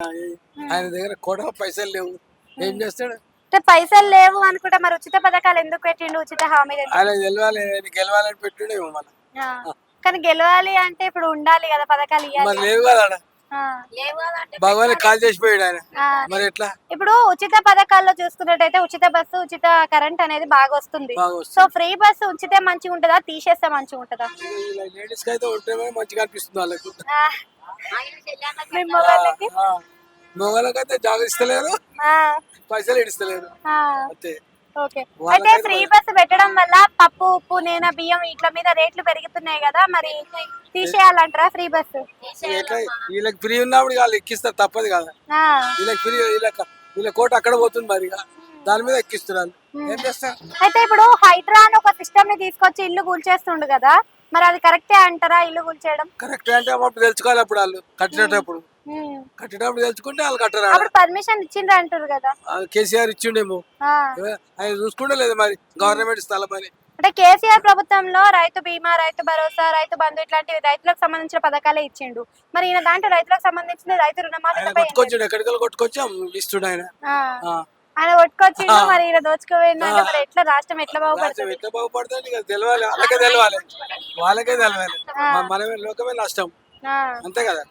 ఆయన దగ్గర కూడా పైసలు లేవు, ఏం చేస్తాడు? అంటే పైసలు లేవు అనుకుంటే మరి ఉచిత పథకాలు ఎందుకు పెట్టిండు, ఉచిత హామీలు ఎందుకు? ఆయన గెలవాలి, ఆయన గెలవాలని పెట్టాడేమో మన. ఆ. కానీ గెలవాలి అంటే ఇప్పుడు ఉండాలి కదా, పథకాలు మరి ఇవ్వాలి. లేవు కదా ఆడ. ఆ. భగవాన్ కాల్ చేసిపోయాడు ఆయన. ఆ. మరి ఎట్లా? ఇప్పుడు ఉచిత పథకాల్లో చూసుకున్నట్టయితే ఉచిత బస్సు, ఉచిత కరెంట్ అనేది బాగా వస్తుంది. బాగా వస్తుంది. సో ఫ్రీ బస్సు ఉంచితే మంచిగా ఉంటుందా, తీసేస్తే మంచిగా ఉంటుందా? లేడీస్ కి అయితే ఉంటే మంచిగా అనిపిస్తుంది వాళ్ళకు. ఆ. మీ మొగోళ్ళకి? మొగలకైతే జాగ్రత్తలేరు, ఆ. పైసలు ఇడిస్తలేరు ఆ. అంతే. ఓకే. అయితే ఫ్రీ బస్సు పెట్టడం వల్ల పప్పు, ఉప్పు, నూనె, బియ్యం వీటి మీద రేట్లు పెరుగుతున్నాయి కదా, మరి తీసేయాలంటారా ఫ్రీ బస్సు? ఎట్లా వీళ్ళకి ఫ్రీ ఉన్నప్పుడు వాళ్ళు ఎక్కిస్తారు, తప్పదు కదా. ఆ. వీళ్ళకి ఫ్రీ, వీళ్ళ కోట అక్కడ పోతుంది మరి, దాని మీద ఎక్కిస్తున్నారు, ఏం చేస్తారు? అయితే ఇప్పుడు హైడ్రా అని ఒక సిస్టమ్ ని తీసుకొచ్చి ఇల్లు కూల్చేస్తుండు కదా, మరి అది కరెక్టే అంటారా ఇల్లు కూల్చేయడం? కరెక్ట్ అంటే అప్పుడు తెలుసుకోవాలి, అప్పుడు వాళ్ళు కట్టేటప్పుడు తెలుసుకుంటే వాళ్ళు కట్టరా. అప్పుడు పర్మిషన్ ఇచ్చిండ్రు అంటారు కదా. కేసీఆర్ ఇచ్చిండేమో, ఆ. ఆయన చూసుకుంటే లేదు మరి, గవర్నమెంట్ స్థలం అని. అంటే కేసీఆర్ ప్రభుత్వంలో రైతు బీమా, రైతు భరోసా, రైతు బంధు ఇట్లాంటి రైతులకు సంబంధించిన పథకాలే ఇచ్చిండు. మరి ఈయన దాంట్లో రైతులకు సంబంధించిన రైతు రుణమాఫీ ఆయన కొట్టుకొచ్చాడు, ఎక్కడికి కొట్టుకొచ్చి ఇస్తుడు ఆయన. ఆయన కొట్టుకొచ్చిండు, మరి ఈయన దోచుకోపోయిందంటే మరి ఎట్లా రాష్ట్రం ఎట్లా బాగుపడుతుంది? ఎట్లా బాగుపడుతుంది ఇక తెలియాలి, వాళ్ళకే తెలియాలి, వాళ్ళకే తెలియాలి. మనమే లోకమే నష్టం, అంతే కదా.